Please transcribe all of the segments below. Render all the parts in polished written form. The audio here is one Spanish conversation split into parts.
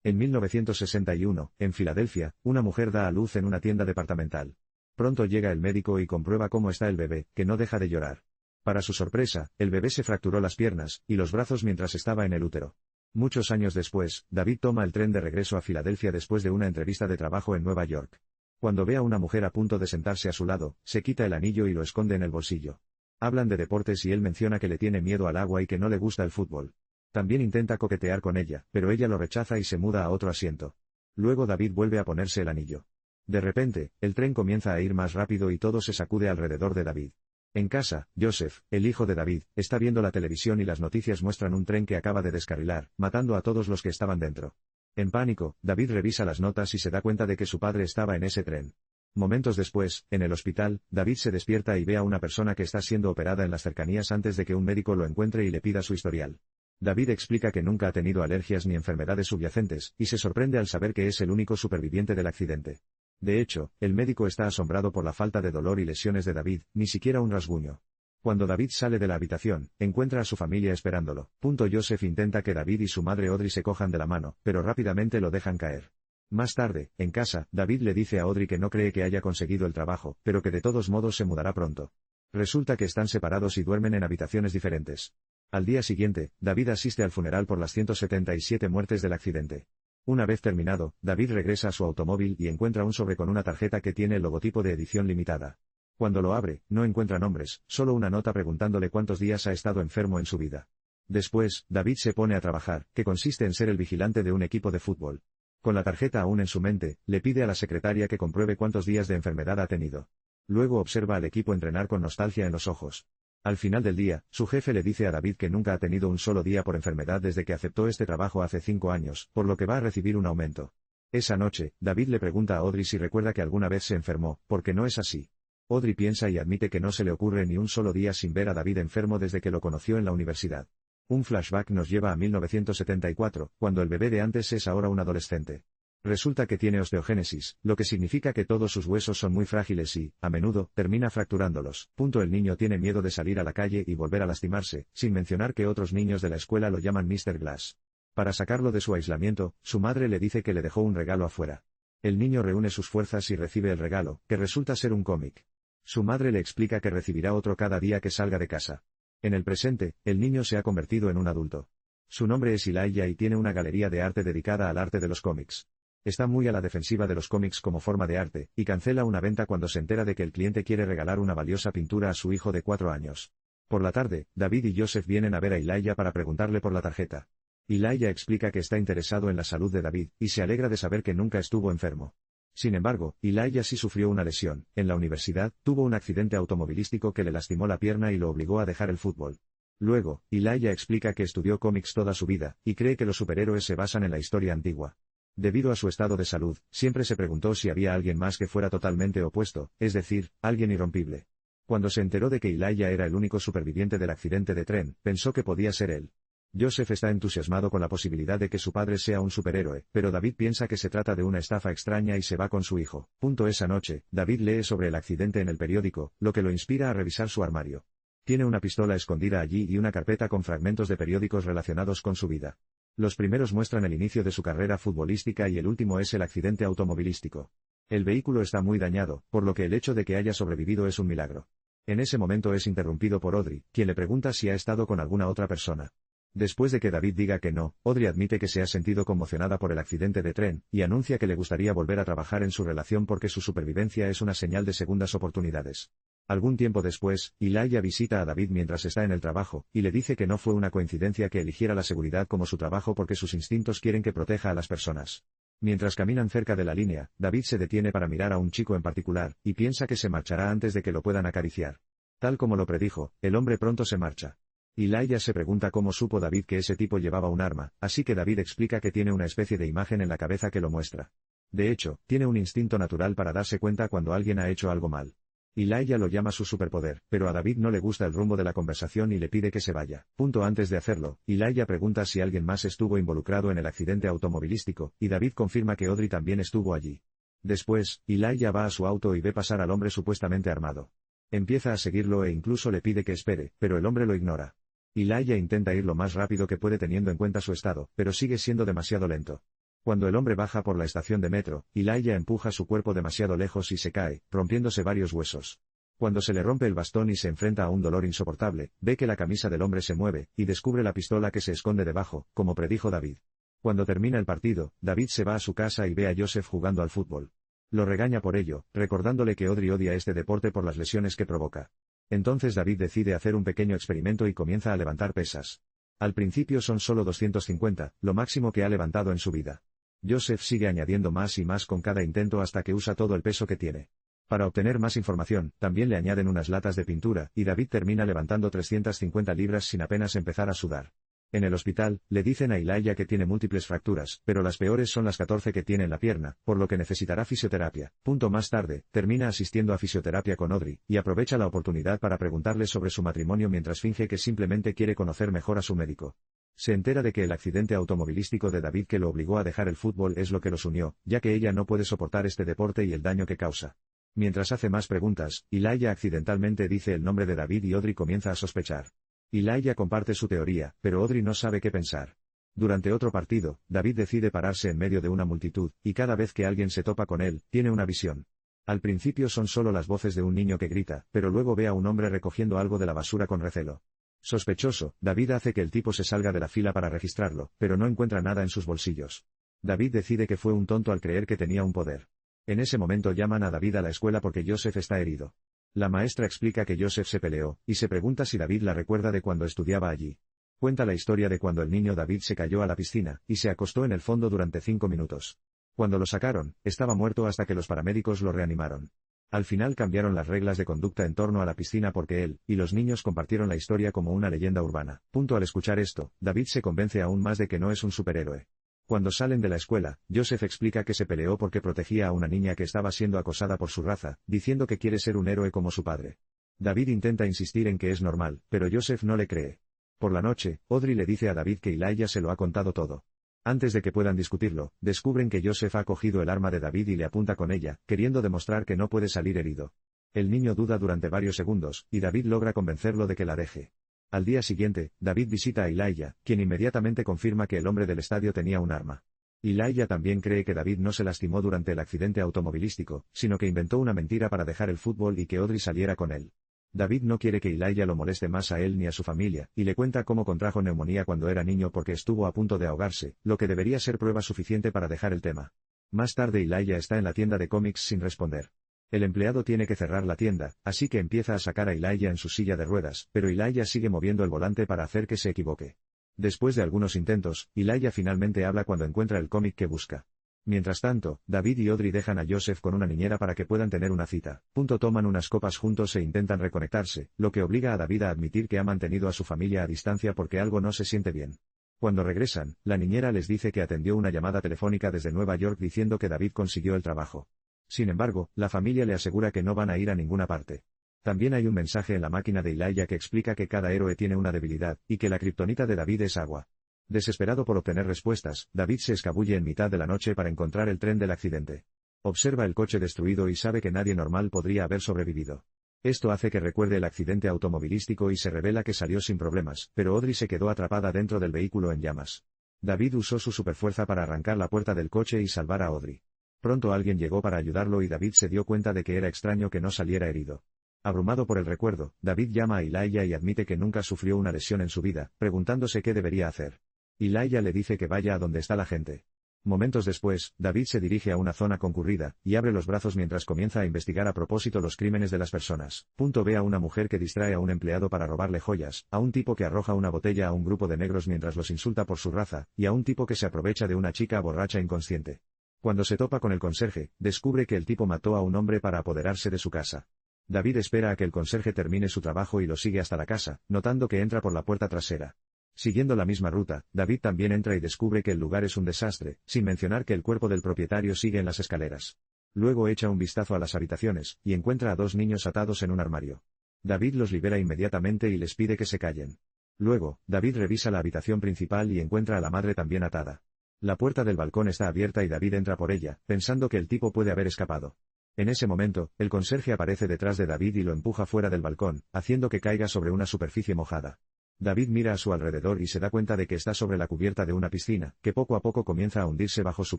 En 1961, en Filadelfia, una mujer da a luz en una tienda departamental. Pronto llega el médico y comprueba cómo está el bebé, que no deja de llorar. Para su sorpresa, el bebé se fracturó las piernas y los brazos mientras estaba en el útero. Muchos años después, David toma el tren de regreso a Filadelfia después de una entrevista de trabajo en Nueva York. Cuando ve a una mujer a punto de sentarse a su lado, se quita el anillo y lo esconde en el bolsillo. Hablan de deportes y él menciona que le tiene miedo al agua y que no le gusta el fútbol. También intenta coquetear con ella, pero ella lo rechaza y se muda a otro asiento. Luego David vuelve a ponerse el anillo. De repente, el tren comienza a ir más rápido y todo se sacude alrededor de David. En casa, Joseph, el hijo de David, está viendo la televisión y las noticias muestran un tren que acaba de descarrilar, matando a todos los que estaban dentro. En pánico, David revisa las notas y se da cuenta de que su padre estaba en ese tren. Momentos después, en el hospital, David se despierta y ve a una persona que está siendo operada en las cercanías antes de que un médico lo encuentre y le pida su historial. David explica que nunca ha tenido alergias ni enfermedades subyacentes, y se sorprende al saber que es el único superviviente del accidente. De hecho, el médico está asombrado por la falta de dolor y lesiones de David, ni siquiera un rasguño. Cuando David sale de la habitación, encuentra a su familia esperándolo. Joseph intenta que David y su madre Audrey se cojan de la mano, pero rápidamente lo dejan caer. Más tarde, en casa, David le dice a Audrey que no cree que haya conseguido el trabajo, pero que de todos modos se mudará pronto. Resulta que están separados y duermen en habitaciones diferentes. Al día siguiente, David asiste al funeral por las 177 muertes del accidente. Una vez terminado, David regresa a su automóvil y encuentra un sobre con una tarjeta que tiene el logotipo de edición limitada. Cuando lo abre, no encuentra nombres, solo una nota preguntándole cuántos días ha estado enfermo en su vida. Después, David se pone a trabajar, que consiste en ser el vigilante de un equipo de fútbol. Con la tarjeta aún en su mente, le pide a la secretaria que compruebe cuántos días de enfermedad ha tenido. Luego observa al equipo entrenar con nostalgia en los ojos. Al final del día, su jefe le dice a David que nunca ha tenido un solo día por enfermedad desde que aceptó este trabajo hace 5 años, por lo que va a recibir un aumento. Esa noche, David le pregunta a Audrey si recuerda que alguna vez se enfermó, porque no es así. Audrey piensa y admite que no se le ocurre ni un solo día sin ver a David enfermo desde que lo conoció en la universidad. Un flashback nos lleva a 1974, cuando el bebé de antes es ahora un adolescente. Resulta que tiene osteogénesis, lo que significa que todos sus huesos son muy frágiles y, a menudo, termina fracturándolos. El niño tiene miedo de salir a la calle y volver a lastimarse, sin mencionar que otros niños de la escuela lo llaman Mr. Glass. Para sacarlo de su aislamiento, su madre le dice que le dejó un regalo afuera. El niño reúne sus fuerzas y recibe el regalo, que resulta ser un cómic. Su madre le explica que recibirá otro cada día que salga de casa. En el presente, el niño se ha convertido en un adulto. Su nombre es Elijah y tiene una galería de arte dedicada al arte de los cómics. Está muy a la defensiva de los cómics como forma de arte, y cancela una venta cuando se entera de que el cliente quiere regalar una valiosa pintura a su hijo de 4 años. Por la tarde, David y Joseph vienen a ver a Elijah para preguntarle por la tarjeta. Elijah explica que está interesado en la salud de David, y se alegra de saber que nunca estuvo enfermo. Sin embargo, Elijah sí sufrió una lesión. En la universidad, tuvo un accidente automovilístico que le lastimó la pierna y lo obligó a dejar el fútbol. Luego, Elijah explica que estudió cómics toda su vida, y cree que los superhéroes se basan en la historia antigua. Debido a su estado de salud, siempre se preguntó si había alguien más que fuera totalmente opuesto, es decir, alguien irrompible. Cuando se enteró de que Elijah era el único superviviente del accidente de tren, pensó que podía ser él. Joseph está entusiasmado con la posibilidad de que su padre sea un superhéroe, pero David piensa que se trata de una estafa extraña y se va con su hijo. Esa noche, David lee sobre el accidente en el periódico, lo que lo inspira a revisar su armario. Tiene una pistola escondida allí y una carpeta con fragmentos de periódicos relacionados con su vida. Los primeros muestran el inicio de su carrera futbolística y el último es el accidente automovilístico. El vehículo está muy dañado, por lo que el hecho de que haya sobrevivido es un milagro. En ese momento es interrumpido por Audrey, quien le pregunta si ha estado con alguna otra persona. Después de que David diga que no, Audrey admite que se ha sentido conmocionada por el accidente de tren, y anuncia que le gustaría volver a trabajar en su relación porque su supervivencia es una señal de segundas oportunidades. Algún tiempo después, Elijah visita a David mientras está en el trabajo, y le dice que no fue una coincidencia que eligiera la seguridad como su trabajo porque sus instintos quieren que proteja a las personas. Mientras caminan cerca de la línea, David se detiene para mirar a un chico en particular, y piensa que se marchará antes de que lo puedan acariciar. Tal como lo predijo, el hombre pronto se marcha. Elijah se pregunta cómo supo David que ese tipo llevaba un arma, así que David explica que tiene una especie de imagen en la cabeza que lo muestra. De hecho, tiene un instinto natural para darse cuenta cuando alguien ha hecho algo mal. Elijah lo llama su superpoder, pero a David no le gusta el rumbo de la conversación y le pide que se vaya. Antes de hacerlo, Elijah pregunta si alguien más estuvo involucrado en el accidente automovilístico, y David confirma que Audrey también estuvo allí. Después, Elijah va a su auto y ve pasar al hombre supuestamente armado. Empieza a seguirlo e incluso le pide que espere, pero el hombre lo ignora. Elijah intenta ir lo más rápido que puede teniendo en cuenta su estado, pero sigue siendo demasiado lento. Cuando el hombre baja por la estación de metro, Elijah empuja su cuerpo demasiado lejos y se cae, rompiéndose varios huesos. Cuando se le rompe el bastón y se enfrenta a un dolor insoportable, ve que la camisa del hombre se mueve, y descubre la pistola que se esconde debajo, como predijo David. Cuando termina el partido, David se va a su casa y ve a Joseph jugando al fútbol. Lo regaña por ello, recordándole que Audrey odia este deporte por las lesiones que provoca. Entonces David decide hacer un pequeño experimento y comienza a levantar pesas. Al principio son solo 250, lo máximo que ha levantado en su vida. Joseph sigue añadiendo más y más con cada intento hasta que usa todo el peso que tiene. Para obtener más información, también le añaden unas latas de pintura, y David termina levantando 350 libras sin apenas empezar a sudar. En el hospital, le dicen a Elijah que tiene múltiples fracturas, pero las peores son las 14 que tiene en la pierna, por lo que necesitará fisioterapia. Más tarde, termina asistiendo a fisioterapia con Audrey, y aprovecha la oportunidad para preguntarle sobre su matrimonio mientras finge que simplemente quiere conocer mejor a su médico. Se entera de que el accidente automovilístico de David que lo obligó a dejar el fútbol es lo que los unió, ya que ella no puede soportar este deporte y el daño que causa. Mientras hace más preguntas, Elijah accidentalmente dice el nombre de David y Audrey comienza a sospechar. Elijah comparte su teoría, pero Audrey no sabe qué pensar. Durante otro partido, David decide pararse en medio de una multitud, y cada vez que alguien se topa con él, tiene una visión. Al principio son solo las voces de un niño que grita, pero luego ve a un hombre recogiendo algo de la basura con recelo. Sospechoso, David hace que el tipo se salga de la fila para registrarlo, pero no encuentra nada en sus bolsillos. David decide que fue un tonto al creer que tenía un poder. En ese momento llaman a David a la escuela porque Joseph está herido. La maestra explica que Joseph se peleó, y se pregunta si David la recuerda de cuando estudiaba allí. Cuenta la historia de cuando el niño David se cayó a la piscina, y se acostó en el fondo durante 5 minutos. Cuando lo sacaron, estaba muerto hasta que los paramédicos lo reanimaron. Al final cambiaron las reglas de conducta en torno a la piscina porque él y los niños compartieron la historia como una leyenda urbana. Al escuchar esto, David se convence aún más de que no es un superhéroe. Cuando salen de la escuela, Joseph explica que se peleó porque protegía a una niña que estaba siendo acosada por su raza, diciendo que quiere ser un héroe como su padre. David intenta insistir en que es normal, pero Joseph no le cree. Por la noche, Audrey le dice a David que Elijah se lo ha contado todo. Antes de que puedan discutirlo, descubren que Joseph ha cogido el arma de David y le apunta con ella, queriendo demostrar que no puede salir herido. El niño duda durante varios segundos, y David logra convencerlo de que la deje. Al día siguiente, David visita a Elijah, quien inmediatamente confirma que el hombre del estadio tenía un arma. Elijah también cree que David no se lastimó durante el accidente automovilístico, sino que inventó una mentira para dejar el fútbol y que Audrey saliera con él. David no quiere que Elijah lo moleste más a él ni a su familia, y le cuenta cómo contrajo neumonía cuando era niño porque estuvo a punto de ahogarse, lo que debería ser prueba suficiente para dejar el tema. Más tarde Elijah está en la tienda de cómics sin responder. El empleado tiene que cerrar la tienda, así que empieza a sacar a Elijah en su silla de ruedas, pero Elijah sigue moviendo el volante para hacer que se equivoque. Después de algunos intentos, Elijah finalmente habla cuando encuentra el cómic que busca. Mientras tanto, David y Audrey dejan a Joseph con una niñera para que puedan tener una cita. Toman unas copas juntos e intentan reconectarse, lo que obliga a David a admitir que ha mantenido a su familia a distancia porque algo no se siente bien. Cuando regresan, la niñera les dice que atendió una llamada telefónica desde Nueva York diciendo que David consiguió el trabajo. Sin embargo, la familia le asegura que no van a ir a ninguna parte. También hay un mensaje en la máquina de Elijah que explica que cada héroe tiene una debilidad, y que la kriptonita de David es agua. Desesperado por obtener respuestas, David se escabulle en mitad de la noche para encontrar el tren del accidente. Observa el coche destruido y sabe que nadie normal podría haber sobrevivido. Esto hace que recuerde el accidente automovilístico y se revela que salió sin problemas, pero Audrey se quedó atrapada dentro del vehículo en llamas. David usó su superfuerza para arrancar la puerta del coche y salvar a Audrey. Pronto alguien llegó para ayudarlo y David se dio cuenta de que era extraño que no saliera herido. Abrumado por el recuerdo, David llama a Elijah y admite que nunca sufrió una lesión en su vida, preguntándose qué debería hacer. Elijah le dice que vaya a donde está la gente. Momentos después, David se dirige a una zona concurrida, y abre los brazos mientras comienza a investigar a propósito los crímenes de las personas. Ve a una mujer que distrae a un empleado para robarle joyas, a un tipo que arroja una botella a un grupo de negros mientras los insulta por su raza, y a un tipo que se aprovecha de una chica borracha inconsciente. Cuando se topa con el conserje, descubre que el tipo mató a un hombre para apoderarse de su casa. David espera a que el conserje termine su trabajo y lo sigue hasta la casa, notando que entra por la puerta trasera. Siguiendo la misma ruta, David también entra y descubre que el lugar es un desastre, sin mencionar que el cuerpo del propietario sigue en las escaleras. Luego echa un vistazo a las habitaciones, y encuentra a 2 niños atados en un armario. David los libera inmediatamente y les pide que se callen. Luego, David revisa la habitación principal y encuentra a la madre también atada. La puerta del balcón está abierta y David entra por ella, pensando que el tipo puede haber escapado. En ese momento, el conserje aparece detrás de David y lo empuja fuera del balcón, haciendo que caiga sobre una superficie mojada. David mira a su alrededor y se da cuenta de que está sobre la cubierta de una piscina, que poco a poco comienza a hundirse bajo su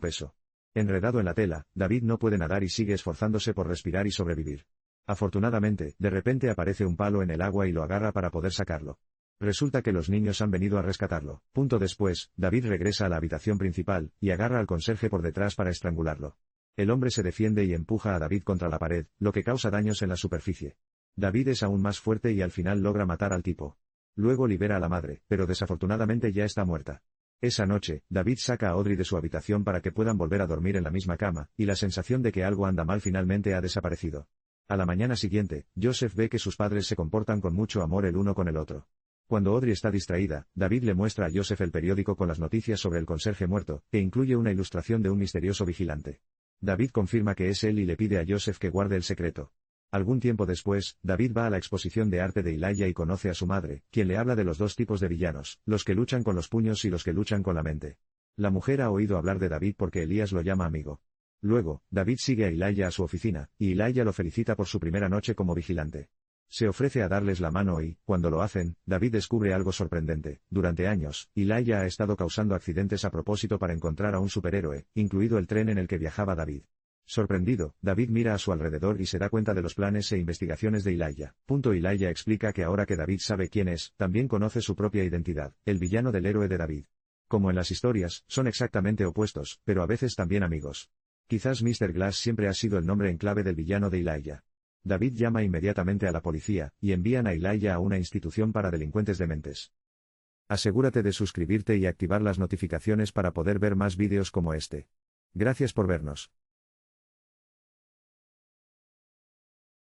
peso. Enredado en la tela, David no puede nadar y sigue esforzándose por respirar y sobrevivir. Afortunadamente, de repente aparece un palo en el agua y lo agarra para poder sacarlo. Resulta que los niños han venido a rescatarlo. Punto después, David regresa a la habitación principal, y agarra al conserje por detrás para estrangularlo. El hombre se defiende y empuja a David contra la pared, lo que causa daños en la superficie. David es aún más fuerte y al final logra matar al tipo. Luego libera a la madre, pero desafortunadamente ya está muerta. Esa noche, David saca a Audrey de su habitación para que puedan volver a dormir en la misma cama, y la sensación de que algo anda mal finalmente ha desaparecido. A la mañana siguiente, Joseph ve que sus padres se comportan con mucho amor el uno con el otro. Cuando Audrey está distraída, David le muestra a Joseph el periódico con las noticias sobre el conserje muerto, que incluye una ilustración de un misterioso vigilante. David confirma que es él y le pide a Joseph que guarde el secreto. Algún tiempo después, David va a la exposición de arte de Elijah y conoce a su madre, quien le habla de los dos tipos de villanos, los que luchan con los puños y los que luchan con la mente. La mujer ha oído hablar de David porque Elías lo llama amigo. Luego, David sigue a Elijah a su oficina, y Elijah lo felicita por su primera noche como vigilante. Se ofrece a darles la mano y, cuando lo hacen, David descubre algo sorprendente. Durante años, Elijah ha estado causando accidentes a propósito para encontrar a un superhéroe, incluido el tren en el que viajaba David. Sorprendido, David mira a su alrededor y se da cuenta de los planes e investigaciones de Elijah. Elijah explica que ahora que David sabe quién es, también conoce su propia identidad, el villano del héroe de David. Como en las historias, son exactamente opuestos, pero a veces también amigos. Quizás Mr. Glass siempre ha sido el nombre en clave del villano de Elijah. David llama inmediatamente a la policía, y envían a Elijah a una institución para delincuentes dementes. Asegúrate de suscribirte y activar las notificaciones para poder ver más vídeos como este. Gracias por vernos.